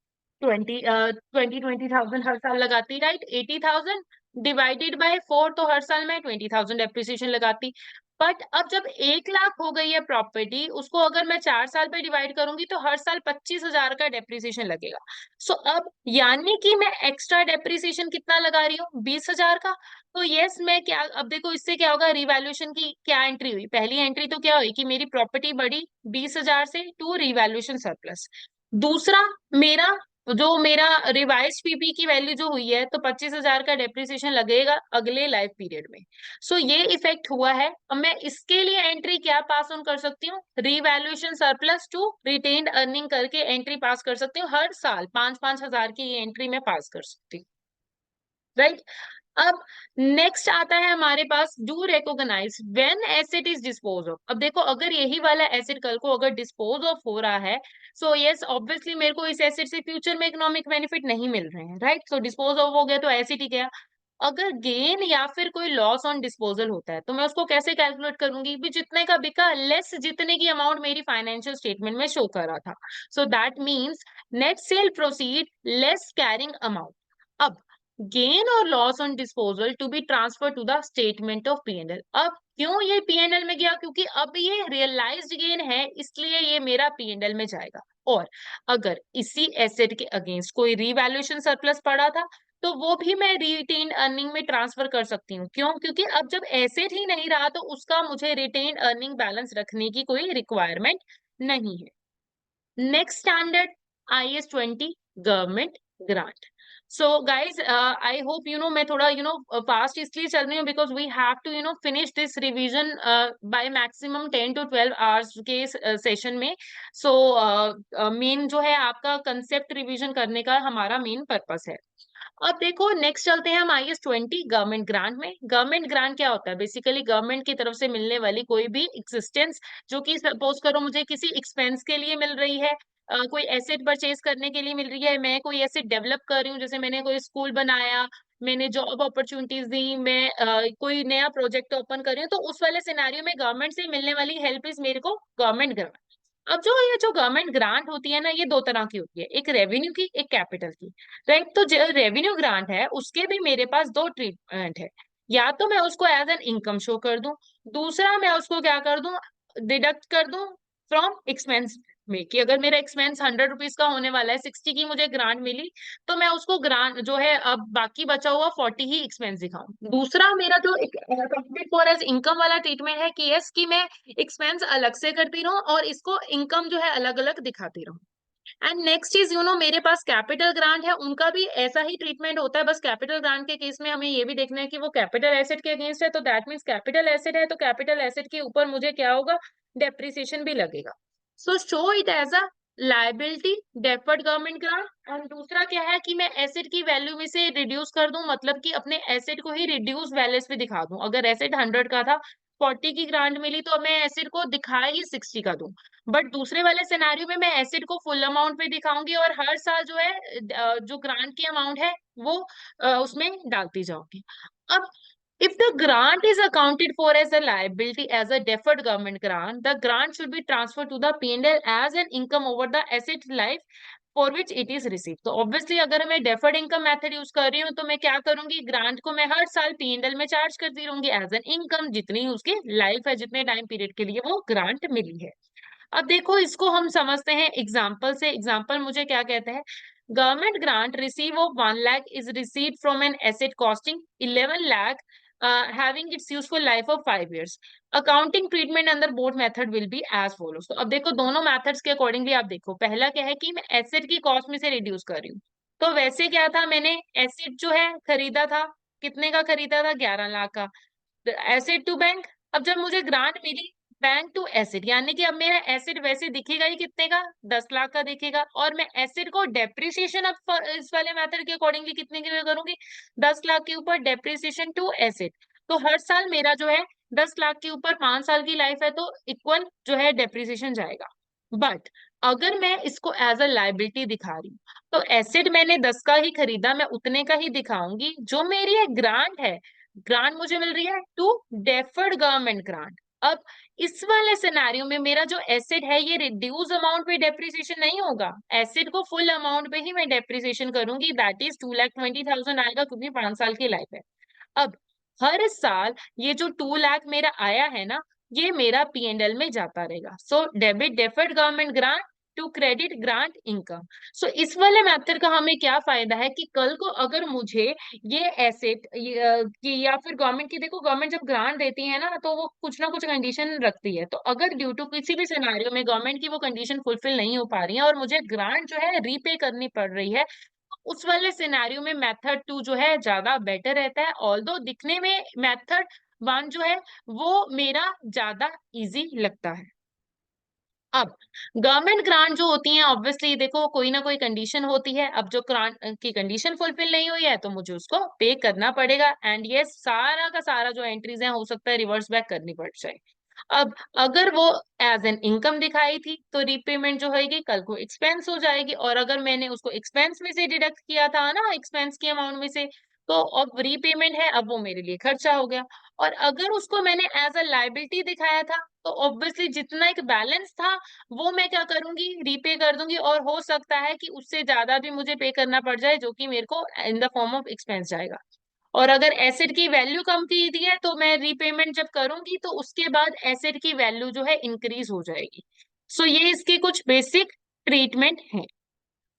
20,000 हर साल लगाती, राइट? 80,000 डिवाइडेड बाय 4, तो हर साल मैं 20,000 डेप्रिसिएशन लगाती। बट अब जब 1 लाख हो गई है प्रॉपर्टी, उसको अगर मैं 4 साल पे डिवाइड करूंगी तो हर साल 25,000 का डेप्रिसिएशन लगेगा। सो अब यानी कि मैं एक्स्ट्रा डेप्रिसिएशन कितना लगा रही हूँ? 20,000 का। तो यस, मैं क्या, अब देखो इससे क्या होगा? रिवैल्यूएशन की क्या एंट्री हुई? पहली एंट्री तो क्या हुई कि मेरी प्रॉपर्टी बढ़ी 20,000 से टू रिवैल्यूएशन सरप्लस। दूसरा, मेरा तो जो मेरा रिवाइज पीपी की वैल्यू जो हुई है, तो 25,000 का डेप्रिसिएशन लगेगा अगले लाइफ पीरियड में। सो ये इफेक्ट हुआ है। अब मैं इसके लिए एंट्री क्या पास ऑन कर सकती हूँ, revaluation surplus to retained earning करके एंट्री पास कर सकती हूँ। हर साल 5,000 की ये एंट्री मैं पास कर सकती हूँ, राइट। अब नेक्स्ट आता है हमारे पास, do recognise when asset is dispose off. अब देखो, अगर यही वाला एसेट कल को अगर डिस्पोज ऑफ हो रहा है, सो यस ऑब्वियसली मेरे को इस एसेट से फ्यूचर में इकोनॉमिक बेनिफिट नहीं मिल रहे हैं, राइट। सो डिस्पोज ऑफ हो गया तो एसेट ही गया। अगर गेन या फिर कोई लॉस ऑन डिस्पोजल होता है, तो मैं उसको कैसे कैलकुलेट करूंगी भी, जितने का बिका लेस जितने की अमाउंट मेरी फाइनेंशियल स्टेटमेंट में शो कर रहा था। So that means net sale proceed less carrying amount. अब गेन और loss on disposal to be transfer to the statement of P N L. अब क्यों ये पीएनएल में गया, क्योंकि अब ये रियलाइज्ड गेन है, इसलिए ये मेरा पीएनएल में जाएगा। और अगर इसी एसेट के अगेंस्ट कोई रीवैल्यूएशन सरप्लस पड़ा था, तो वो भी मैं रिटेन अर्निंग में ट्रांसफर कर सकती हूँ। क्यों, क्योंकि अब जब एसेट ही नहीं रहा, तो उसका मुझे रिटेन अर्निंग बैलेंस रखने की कोई रिक्वायरमेंट नहीं है। Next standard IAS 20 government grant. So guys I hope you know मैं थोड़ा फास्ट इसलिए चल रही हूँ, because we have to finish this revision by maximum 10 to 12 hours के सेशन में। सो मेन जो है आपका कंसेप्ट रिवीजन करने का हमारा मेन पर्पस है। अब देखो नेक्स्ट चलते हैं हम IAS 20 गवर्नमेंट ग्रांट में। गवर्नमेंट ग्रांट क्या होता है, बेसिकली गवर्नमेंट की तरफ से मिलने वाली कोई भी एक्सिस्टेंस, जो कि सपोज करो मुझे किसी एक्सपेंस के लिए मिल रही है, कोई एसेट परचेज करने के लिए मिल रही है, मैं कोई एसेट डेवलप कर रही हूँ, जैसे मैंने कोई स्कूल बनाया, मैंने जॉब अपॉर्चुनिटीज दी, मैं कोई नया प्रोजेक्ट ओपन कर रही हूँ, तो उस वाले सिनेरियो में गवर्नमेंट से मिलने वाली हेल्प इज मेरे को गवर्नमेंट ग्रांट। अब जो ये जो गवर्नमेंट ग्रांट होती है ना, ये दो तरह की होती है, एक रेवेन्यू की, एक कैपिटल की, राइट। तो जो रेवेन्यू ग्रांट है उसके भी मेरे पास दो ट्रीटमेंट है। या तो मैं उसको एज एन इनकम शो कर दूं, दूसरा मैं उसको क्या कर दूं, डिडक्ट कर दूं फ्रॉम एक्सपेंस में, कि अगर मेरा एक्सपेंस 100 रुपीज का होने वाला है, 60 की मुझे ग्रांट मिली, तो मैं उसको ग्रांट जो है अब बाकी बचा हुआ 40 ही एक्सपेंस दिखाऊं। दूसरा मेरा जो अकाउंटेड फॉर एज इनकम वाला ट्रीटमेंट है कि यस कि मैं एक्सपेंस अलग से करती रहूं और इसको इनकम जो है अलग अलग दिखाती रहूं। एंड नेक्स्ट इज मेरे पास कैपिटल ग्रांट है, उनका भी ऐसा ही ट्रीटमेंट होता है, बस कैपिटल ग्रांट के केस में हमें ये भी देखना है कि वो कैपिटल एसेट के अगेंस्ट है, तो दैट मीन्स कैपिटल एसेट है, तो कैपिटल एसेट के ऊपर मुझे क्या होगा, डेप्रिसिएशन भी लगेगा। So show it as a liability deferred government grant. और दूसरा क्या है कि मैं एसेट की वैल्यू में से रिड्यूस कर दूं, मतलब कि अपने एसेट को ही रिड्यूस वैल्यूज पे दिखा दूं। अगर एसेट 100 का था, 40 की ग्रांट मिली, तो मैं एसेट को दिखा ही 60 का दूं। बट दूसरे वाले सिनेरियो में मैं एसेट को फुल अमाउंट पे दिखाऊंगी और हर साल जो है जो ग्रांट की अमाउंट है वो उसमें डालती जाऊंगी। अब if the grant is accounted for as a liability as a deferred government grant, the grant should be transferred to the P&L as an income over the asset life for which it is received। तो ऑब्वियसली अगर मैं डेफर्ड इनकम मेथड यूज कर रही हूँ, तो मैं क्या करूंगी, ग्रांट को मैं हर साल P&L में चार्ज करती रहूंगी एज एन इनकम, जितनी उसकी लाइफ है, जितने टाइम पीरियड के लिए वो ग्रांट मिली है। अब देखो इसको हम समझते हैं एग्जाम्पल से। एग्जाम्पल मुझे क्या कहते हैं, government grant receive of 1 lakh is receive from an asset costing 11 lakh having its useful life of 5 years। Accounting treatment अंदर both method will be as follows. तो अब देखो दोनों मेथड्स के अकॉर्डिंगली आप देखो, पहला क्या है कि मैं एसेट की कॉस्ट में से रिड्यूस कर रही हूँ। तो वैसे क्या था, मैंने एसेट जो है खरीदा था, कितने का खरीदा था, 11 लाख का, एसेट टू बैंक। अब जब मुझे ग्रांट मिली, बैंक टू एसेट, यानी कि अब मेरा एसेट वैसे दिखेगा ही कितने का, 10 लाख का दिखेगा, और मैं एसेट को डेप्रिसिएशन अब इस वाले मेथड के अकॉर्डिंगली कितने के लिए करूंगी, 10 लाख के ऊपर डेप्रिसिएशन टू एसेट। तो हर साल मेरा जो है 10 लाख के ऊपर 5 साल की लाइफ है, तो इक्वल जो है डेप्रिसिएशन जाएगा। बट अगर मैं इसको एज अ लाइबिलिटी दिखा रही हूँ, तो एसेट मैंने 10 का ही खरीदा, मैं उतने का ही दिखाऊंगी। जो मेरी ग्रांट है, ग्रांट मुझे मिल रही है टू डेफर्ड गवर्नमेंट ग्रांट। अब इस वाले सिनेरियो में मेरा जो एसेट है ये रिड्यूस अमाउंट पे डेप्रिसिएशन नहीं होगा, एसेट को फुल अमाउंट पे ही मैं डेप्रिसिएशन करूंगी, दैट इज 2,20,000 आएगा, क्योंकि 5 साल की लाइफ है। अब हर साल ये जो 2 लाख मेरा आया है ना, ये मेरा P&L में जाता रहेगा। So debit deferred government grant, to credit grant income. So इस वाले मेथड का हमें क्या फायदा है कि कल को अगर मुझे ये एसेट की या फिर गवर्नमेंट की, देखो गवर्नमेंट जब ग्रांट देती है ना तो वो कुछ ना कुछ कंडीशन रखती है, तो अगर ड्यू टू किसी भी सिनेरियो में गवर्नमेंट की वो कंडीशन फुलफिल नहीं हो पा रही है और मुझे ग्रांट जो है रीपे करनी पड़ रही है, उस वाले सिनेरियो में मेथड टू जो है ज्यादा बेटर रहता है। ऑल्दो दिखने में मेथड वन जो है वो मेरा ज्यादा इजी लगता है। अब गवर्नमेंट ग्रांट जो होती है ऑब्वियसली देखो कोई ना कोई कंडीशन होती है, अब जो ग्रांट की कंडीशन फुलफिल नहीं हुई है तो मुझे उसको पे करना पड़ेगा, एंड ये सारा का सारा जो एंट्रीज है हो सकता है रिवर्स बैक करनी पड़ जाए। अब अगर वो एज एन इनकम दिखाई थी तो रीपेमेंट जो होगी कल को एक्सपेंस हो जाएगी, और अगर मैंने उसको एक्सपेंस में से डिडक्ट किया था ना, एक्सपेंस की अमाउंट में से, तो अब रीपेमेंट है, अब वो मेरे लिए खर्चा हो गया। और अगर उसको मैंने एज अ लाइबिलिटी दिखाया था तो ऑब्वियसली जितना एक बैलेंस था वो मैं क्या करूंगी, रीपे कर दूंगी, और हो सकता है कि उससे ज्यादा भी मुझे पे करना पड़ जाए जो कि मेरे को in the form of expense जाएगा। और अगर एसेट की वैल्यू कम की दी है तो मैं रीपेमेंट जब करूंगी तो उसके बाद एसेट की वैल्यू जो है इंक्रीज हो जाएगी। सो ये इसके कुछ बेसिक ट्रीटमेंट है।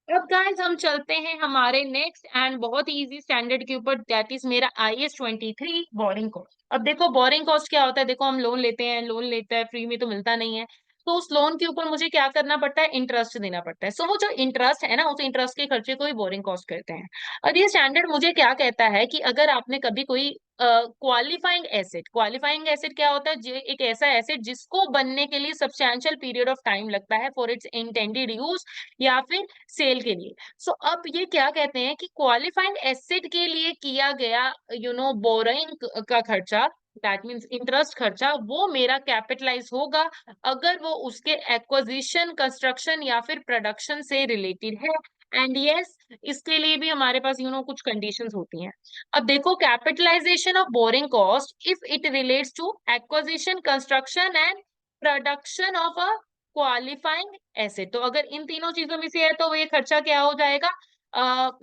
अब गाइस हम चलते हैं हमारे नेक्स्ट एंड बहुत ही इजी स्टैंडर्ड के ऊपर, दैट इज मेरा IS 23 बोरिंग कॉस्ट। अब देखो बोरिंग कॉस्ट क्या होता है, देखो हम लोन लेते हैं, लोन लेता है फ्री में तो मिलता नहीं है, तो उस लोन के ऊपर मुझे क्या करना पड़ता है, इंटरेस्ट देना पड़ता है। सो वो जो इंटरेस्ट है ना, उस इंटरेस्ट के खर्चे को ही बोरिंग कॉस्ट कहते हैं। और ये स्टैंडर्ड मुझे क्या कहता है कि अगर आपने कभी कोई क्वालिफाइंग एसेट, क्वालिफाइंग एसेट क्या होता है, एक ऐसा एसेट जिसको बनने के लिए सब्सटैंशियल पीरियड ऑफ टाइम लगता है फॉर इट्स इंटेंडेड यूज या फिर सेल के लिए। सो अब ये क्या कहते हैं कि क्वालिफाइंग एसेट के लिए किया गया बोरोइंग का खर्चा, दैट मीन्स इंटरेस्ट खर्चा, वो मेरा कैपिटलाइज होगा अगर वो उसके एक्विजिशन, कंस्ट्रक्शन या फिर प्रोडक्शन से रिलेटेड है। एंड यस, इसके लिए भी हमारे पास कुछ कंडीशंस होती हैं। अब देखो capitalisation of borrowing cost if it relates to acquisition, construction and production of a qualifying asset, तो अगर इन तीनों चीजों में से है तो ये खर्चा क्या हो जाएगा,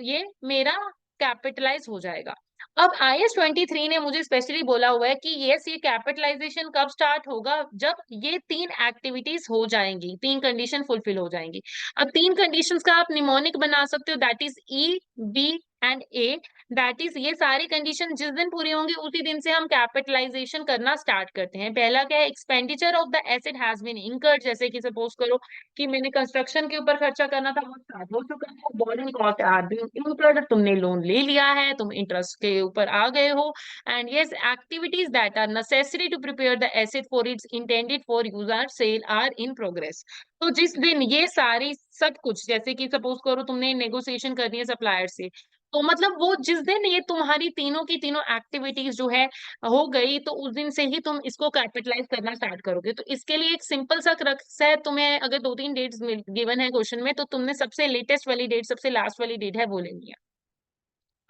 ये मेरा कैपिटलाइज हो जाएगा। अब IS 23 ने मुझे स्पेशली बोला हुआ है कि ये कैपिटलाइजेशन कब स्टार्ट होगा, जब ये तीन एक्टिविटीज हो जाएंगी, तीन कंडीशन फुलफिल हो जाएंगी। अब तीन कंडीशंस का आप निमोनिक बना सकते हो, that is E, B and A। That is ये सारी कंडीशन जिस दिन पूरी होंगी उसी दिन से हम कैपिटलाइजेशन करना स्टार्ट करते हैं। पहला क्या है, expenditure of the asset has been incurred, जैसे कि सपोज करो कि मैंने कंस्ट्रक्शन के ऊपर खर्चा करना था वो स्टार्ट हो चुका है, borrowing cost are been incurred, तुमने लोन ले लिया है, तुम इंटरेस्ट के ऊपर आ गए हो। And yes, activities that are necessary to prepare the asset for its intended for use or sale are in progress. तो जिस दिन ये सारी सब कुछ, जैसे कि सपोज करो तुमने नेगोशिएशन करनी है सप्लायर से, तो मतलब वो जिस दिन ये तुम्हारी तीनों की तीनों एक्टिविटीज जो है हो गई, तो उस दिन से ही तुम इसको कैपिटलाइज करना स्टार्ट करोगे। तो इसके लिए एक सिंपल सा क्रक्स है, तुम्हें अगर दो तीन डेट्स गिवन है क्वेश्चन में तो तुमने सबसे लेटेस्ट वाली डेट, सबसे लास्ट वाली डेट है वो लेनी है।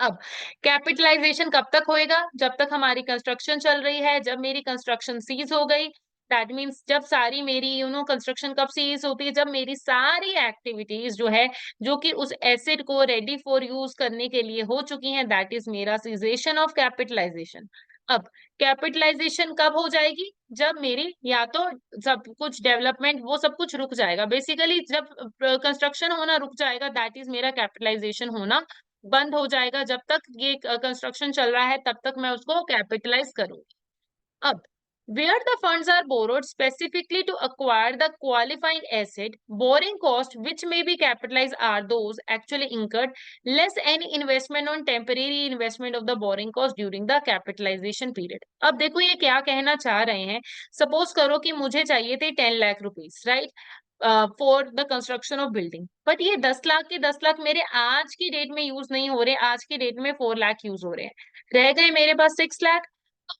अब कैपिटलाइजेशन कब तक होएगा, जब तक हमारी कंस्ट्रक्शन चल रही है, जब मेरी कंस्ट्रक्शन सीज हो गई, दैट मीन्स जब सारी मेरी कंस्ट्रक्शन कब सीज होती है, जब मेरी सारी एक्टिविटीज जो है जो कि उस एसेट को रेडी फॉर यूज करने के लिए हो चुकी हैं, दैट इज मेरा सीजेशन ऑफ कैपिटलाइजेशन। अब कैपिटलाइजेशन कब हो जाएगी, जब मेरी या तो सब कुछ डेवलपमेंट वो सब कुछ रुक जाएगा, बेसिकली जब कंस्ट्रक्शन होना रुक जाएगा, दैट इज मेरा कैपिटलाइजेशन होना बंद हो जाएगा। जब तक ये कंस्ट्रक्शन चल रहा है तब तक मैं उसको कैपिटलाइज करूंगी। अब where the funds are borrowed specifically to acquire the qualifying asset, borrowing cost which may be capitalized are those actually incurred less any investment on temporary investment of the borrowing cost during the capitalization period। अब देखो ये क्या कहना चाह रहे हैं, सपोज करो कि मुझे चाहिए थे 10 lakh rupees, right, for the construction of building, but ये 10 लाख के 10 लाख मेरे आज की डेट में यूज नहीं हो रहे, आज की डेट में 4 लाख यूज हो रहे हैं, रह गए मेरे पास 6 लाख।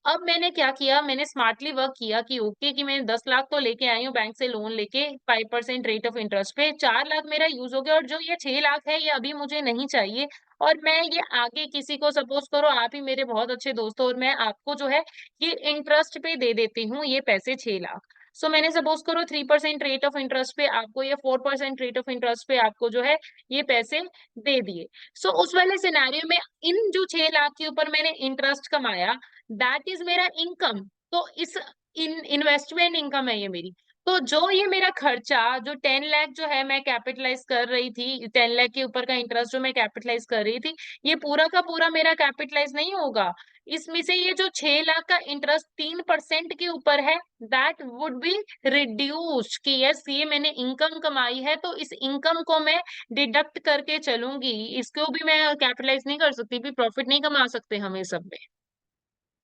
अब मैंने क्या किया, मैंने स्मार्टली वर्क किया कि ओके कि मैं 10 लाख तो लेके आई हूँ बैंक से लोन लेके 5% रेट ऑफ इंटरेस्ट पे, 4 लाख मेरा यूज हो गया, और जो ये 6 लाख है ये अभी मुझे नहीं चाहिए, और मैं ये आगे किसी को, सपोज करो आप ही मेरे बहुत अच्छे दोस्त हो और मैं आपको जो है ये इंटरेस्ट पे दे देती हूँ ये पैसे 6 लाख। सो मैंने सपोज करो 3% रेट ऑफ इंटरेस्ट पे आपको, या 4% रेट ऑफ इंटरेस्ट पे आपको जो है ये पैसे दे दिए। सो उस वाले सिनेरियो में इन जो 6 लाख के ऊपर मैंने इंटरेस्ट कमाया, दैट इज मेरा इनकम। तो इस इन इन्वेस्टमेंट इनकम है ये मेरी। तो जो ये मेरा खर्चा जो 10 लाख जो है मैं कैपिटलाइज कर रही थी, 10 लाख के ऊपर का इंटरेस्ट जो मैं कैपिटलाइज कर रही थी, ये पूरा का पूरा मेरा कैपिटलाइज नहीं होगा। इसमें से ये जो 6 लाख का इंटरेस्ट 3% के ऊपर है, दैट वुड बी रिड्यूस्ड कि यस ये मैंने इनकम कमाई है तो इस इनकम को मैं डिडक्ट करके चलूंगी, इसको भी मैं कैपिटलाइज नहीं कर सकती, भी प्रॉफिट नहीं कमा सकते हम ये सब में।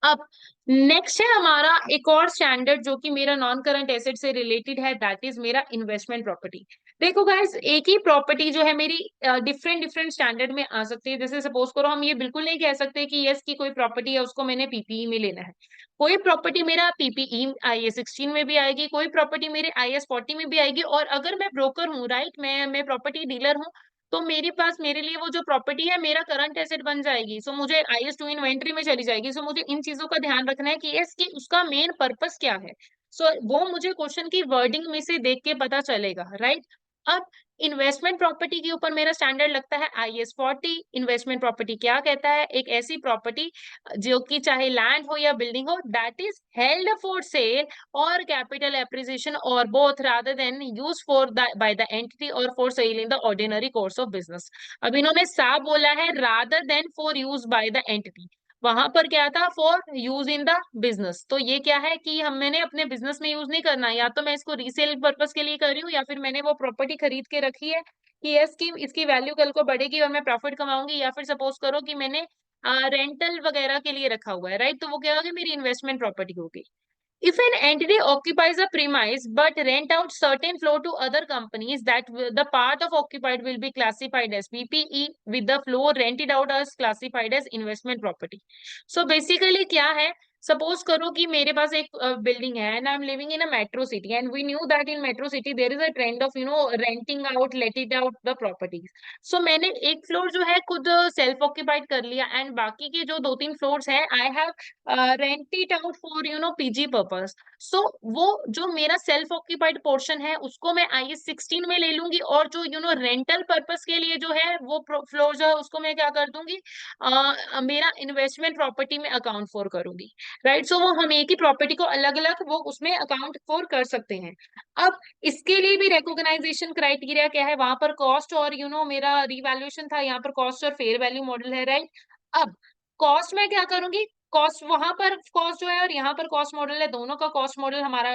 अब नेक्स्ट है हमारा एक और स्टैंडर्ड जो कि मेरा नॉन करंट एसेट से रिलेटेड है, दैट इज मेरा इन्वेस्टमेंट प्रॉपर्टी। देखो गाइस, एक ही प्रॉपर्टी जो है मेरी डिफरेंट डिफरेंट स्टैंडर्ड में आ सकती है। जैसे सपोज करो, हम ये बिल्कुल नहीं कह सकते कि यस की कोई प्रॉपर्टी है उसको मैंने पीपीई में लेना है। कोई प्रॉपर्टी मेरा पीपीई IAS 16 में भी आएगी, कोई प्रॉपर्टी मेरे IAS 40 में भी आएगी। और अगर मैं ब्रोकर हूँ, राइट, मैं प्रॉपर्टी डीलर हूँ, तो मेरे पास मेरे लिए वो जो प्रॉपर्टी है मेरा करंट एसेट बन जाएगी। सो मुझे IS 2 इन्वेंट्री में चली जाएगी। सो मुझे इन चीजों का ध्यान रखना है कि इसकी उसका मेन पर्पस क्या है। सो वो मुझे क्वेश्चन की वर्डिंग में से देख के पता चलेगा, राइट। अब इन्वेस्टमेंट प्रॉपर्टी के ऊपर मेरा स्टैंडर्ड लगता है IS 40। इन्वेस्टमेंट प्रॉपर्टी क्या कहता है? एक ऐसी प्रॉपर्टी जो कि चाहे लैंड हो या बिल्डिंग हो, that is held for sale or capital appreciation or both rather than use for the by the entity or for sale in the ordinary course of business. अब इन्होंने साफ बोला है rather than for use by the entity, वहां पर क्या था? For use in the business. तो ये क्या है कि हम मैंने अपने बिजनेस में यूज नहीं करना, या तो मैं इसको रीसेल पर्पस के लिए कर रही हूँ या फिर मैंने वो प्रॉपर्टी खरीद के रखी है कि इसकी इसकी वैल्यू कल को बढ़ेगी और मैं प्रॉफिट कमाऊंगी। या फिर सपोज करो कि मैंने रेंटल वगैरह के लिए रखा हुआ है, राइट, तो वो क्या होगी? मेरी इन्वेस्टमेंट प्रॉपर्टी होगी। If an entity occupies a premise but rent out certain floor to other companies, the part of occupied will be classified as PPE, with the floor rented out as classified as investment property. So basically क्या है? सपोज करो कि मेरे पास एक बिल्डिंग है and I am living in a metro city, and we knew that in metro city there is a trend of renting out, let it out the properties. So मैंने एक फ्लोर जो है खुद सेल्फ ऑक्यूपाइड कर लिया, एंड बाकी के जो 2-3 फ्लोर्स है I have rent it out for PG purpose. So वो जो मेरा सेल्फ ऑक्यूपाइड पोर्शन है उसको मैं IS 16 में ले लूंगी, और जो रेंटल पर्पस के लिए जो है वो फ्लोर जो है उसको मैं क्या कर दूंगी? मेरा इन्वेस्टमेंट प्रॉपर्टी में अकाउंट फॉर करूंगी, राइट। सो वो हम एक ही प्रॉपर्टी को अलग अलग वो उसमें अकाउंट फॉर कर सकते हैं। अब इसके लिए भी रिकॉग्नाइजेशन क्राइटेरिया क्या है? वहां पर कॉस्ट और मेरा रिवैल्यूएशन था, यहाँ पर कॉस्ट और फेयर वैल्यू मॉडल है, राइट। अब कॉस्ट में क्या करूंगी? कॉस्ट वहां पर कॉस्ट जो है और यहाँ पर कॉस्ट मॉडल है, दोनों का कॉस्ट मॉडल हमारा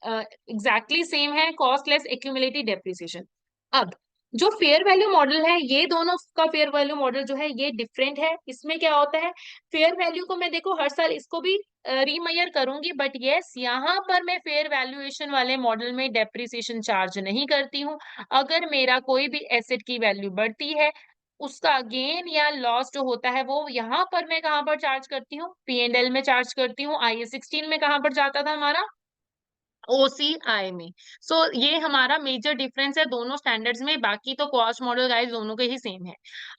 एग्जैक्टली सेम है, कॉस्ट लेस एक्यूमुलेटेड डेप्रिसिएशन। अब जो फेयर वैल्यू मॉडल है, ये दोनों का फेयर वैल्यू मॉडल जो है ये डिफरेंट है। इसमें क्या होता है? फेयर वैल्यू को मैं देखो हर साल इसको भी रीमयर करूंगी, बट यस यहाँ पर मैं फेयर वैल्यूएशन वाले मॉडल में डेप्रिसिएशन चार्ज नहीं करती हूँ। अगर मेरा कोई भी एसेट की वैल्यू बढ़ती है, उसका गेन या लॉस जो होता है वो यहाँ पर मैं कहाँ पर चार्ज करती हूँ? P&L में चार्ज करती हूँ। IS 16 में कहाँ पर जाता था हमारा? OCI में। सो ये हमारा मेजर डिफरेंस है दोनों स्टैंडर्ड्स में। बाकी तो कॉस्ट मॉडल गाइस दोनों के ही सेम है।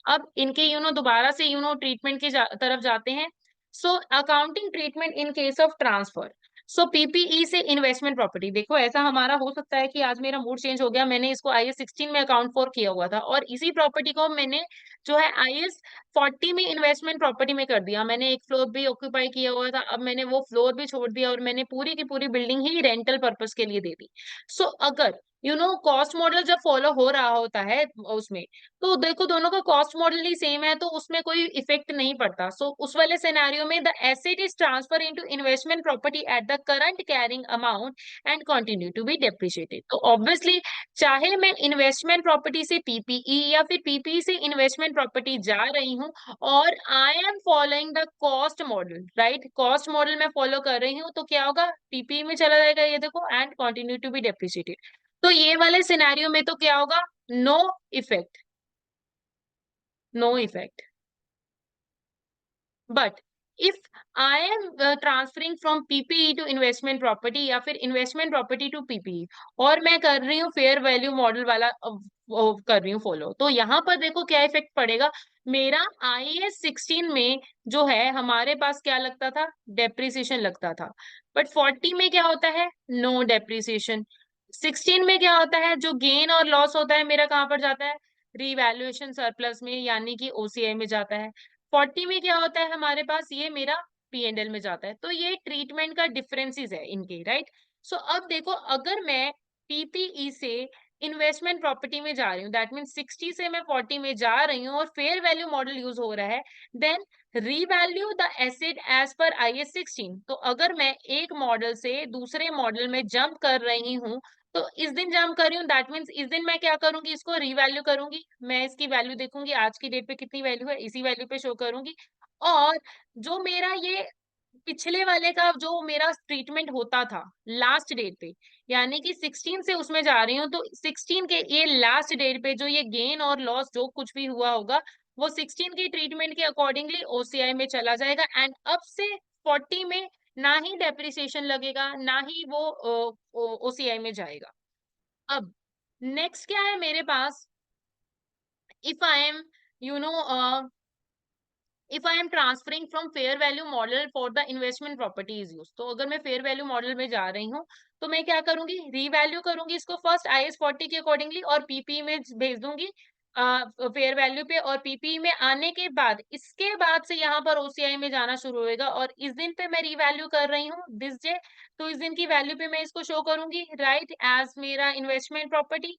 अब इनके दोबारा से ट्रीटमेंट की तरफ जाते हैं। So accounting treatment in case of transfer. So PPE से इन्वेस्टमेंट प्रॉपर्टी, देखो ऐसा हमारा हो सकता है कि आज मेरा मूड चेंज हो गया, मैंने इसको IS 16 में अकाउंट फॉर किया हुआ था और इसी प्रॉपर्टी को मैंने जो है IS 40 में इन्वेस्टमेंट प्रॉपर्टी में कर दिया। मैंने एक फ्लोर भी ऑक्यूपाई किया हुआ था, अब मैंने वो फ्लोर भी छोड़ दिया और मैंने पूरी की पूरी बिल्डिंग ही रेंटल पर्पस के लिए दे दी। सो अगर कॉस्ट मॉडल जब फॉलो हो रहा होता है उसमें, तो देखो दोनों का कॉस्ट मॉडल ही सेम है तो उसमें कोई इफेक्ट नहीं पड़ता। सो उस वाले सिनेरियो में the asset is transfer into investment property at the current carrying amount and continue to be depreciated. तो ऑब्वियसली चाहे मैं इन्वेस्टमेंट प्रॉपर्टी से PPE या फिर PPE से इन्वेस्टमेंट प्रॉपर्टी जा रही हूँ, और I am following the cost model, right, cost model मैं फॉलो कर रही हूँ, तो क्या होगा? PPE में चला जाएगा ये देखो, and continue to be depreciated. तो ये वाले सिनेरियो में तो क्या होगा? No effect, no effect. But if I am transferring from PPE to investment property या फिर इन्वेस्टमेंट प्रॉपर्टी टू PPE, और मैं कर रही हूँ फेयर वैल्यू मॉडल वाला वो कर रही हूँ फॉलो, तो यहाँ पर देखो क्या इफेक्ट पड़ेगा। मेरा IS 16 में जो है हमारे पास क्या लगता था? डेप्रिसिएशन लगता था। बट 40 में क्या होता है? No depreciation. 16 में क्या होता है? जो गेन और लॉस होता है मेरा कहाँ पर जाता है? रिवैल्यूएशन सरप्लस में, यानी कि OCI में जाता है। 40 में क्या होता है हमारे पास? ये मेरा P&L में जाता है। तो ये ट्रीटमेंट का डिफरेंसेस है इनके, राइट। सो अब देखो, अगर मैं पीपीई से इन्वेस्टमेंट प्रॉपर्टी में जा रही हूँ, दैट मीन 60 से मैं 40 में जा रही हूँ और फेयर वैल्यू मॉडल यूज हो रहा है, then revalue the asset as per IAS 16। तो अगर मैं एक मॉडल से दूसरे मॉडल में जंप कर रही हूँ, तो इस दिन जंप कर रही हूँ, दैट मीन्स इस दिन मैं क्या करूंगी, इसको रीवैल्यू करूंगी, मैं इसकी वैल्यू देखूंगी आज की डेट पे कितनी वैल्यू है, इसी वैल्यू पे शो करूंगी। और जो मेरा ये पिछले वाले का जो मेरा ट्रीटमेंट होता था लास्ट डेट पे, यानी कि 16 से उसमें जा रही हूँ, तो 16 के ये लास्ट डेट पे जो ये गेन और लॉस जो कुछ भी हुआ होगा, वो 16 की ट्रीटमेंट के अकॉर्डिंगली ओसीआई में चला जाएगा। एंड अब से 40 में ना ही डेप्रिसिएशन लगेगा, ना ही वो ओसीआई में जाएगा। अब नेक्स्ट क्या है मेरे पास, if I am you know if I am transferring from fair value model for the investment properties use, तो अगर मैं फेयर वैल्यू मॉडल में जा रही हूँ, तो मैं क्या करूंगी, रीवैल्यू करूंगी इसको फर्स्ट IAS 40 के अकॉर्डिंगली और पीपी में भेज दूंगी फेयर वैल्यू पे, और पीपी में आने के बाद इसके बाद से यहाँ पर ओसीआई में जाना शुरू होएगा। और इस दिन पे मैं रीवैल्यू कर रही हूँ दिस डे, तो इस दिन की वैल्यू पे मैं इसको शो करूंगी राइट एज मेरा इन्वेस्टमेंट प्रॉपर्टी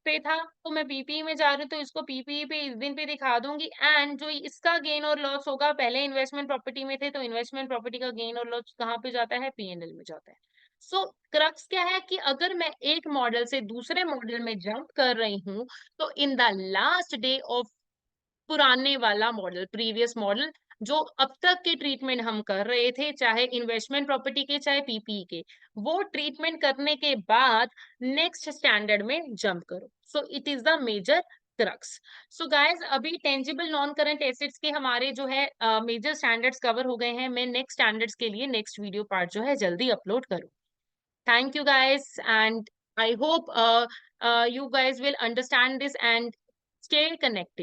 पे था, तो मैं पीपीई में जा रही हूँ तो इसको पीपीई पे इस दिन पे दिखा दूंगी। एंड जो इसका गेन और लॉस होगा, पहले इन्वेस्टमेंट प्रॉपर्टी में थे तो इन्वेस्टमेंट प्रॉपर्टी का गेन और लॉस कहाँ पे जाता है, पीएनएल में जाता है। सो क्रक्स क्या है कि अगर मैं एक मॉडल से दूसरे मॉडल में जंप कर रही हूँ, तो in the last day of पुराने वाला मॉडल, प्रीवियस मॉडल, जो अब तक के ट्रीटमेंट हम कर रहे थे, चाहे इन्वेस्टमेंट प्रॉपर्टी के चाहे पीपीई के, वो ट्रीटमेंट करने के बाद नेक्स्ट स्टैंडर्ड में जंप करो। So it is the major crux. So guys, अभी टेंजिबल नॉन करंट एसेट्स के हमारे जो है मेजर स्टैंडर्ड्स कवर हो गए हैं। मैं नेक्स्ट स्टैंडर्ड्स के लिए नेक्स्ट वीडियो पार्ट जो है जल्दी अपलोड करूँ। Thank you guys, and I hope you guys will understand this and stay connected.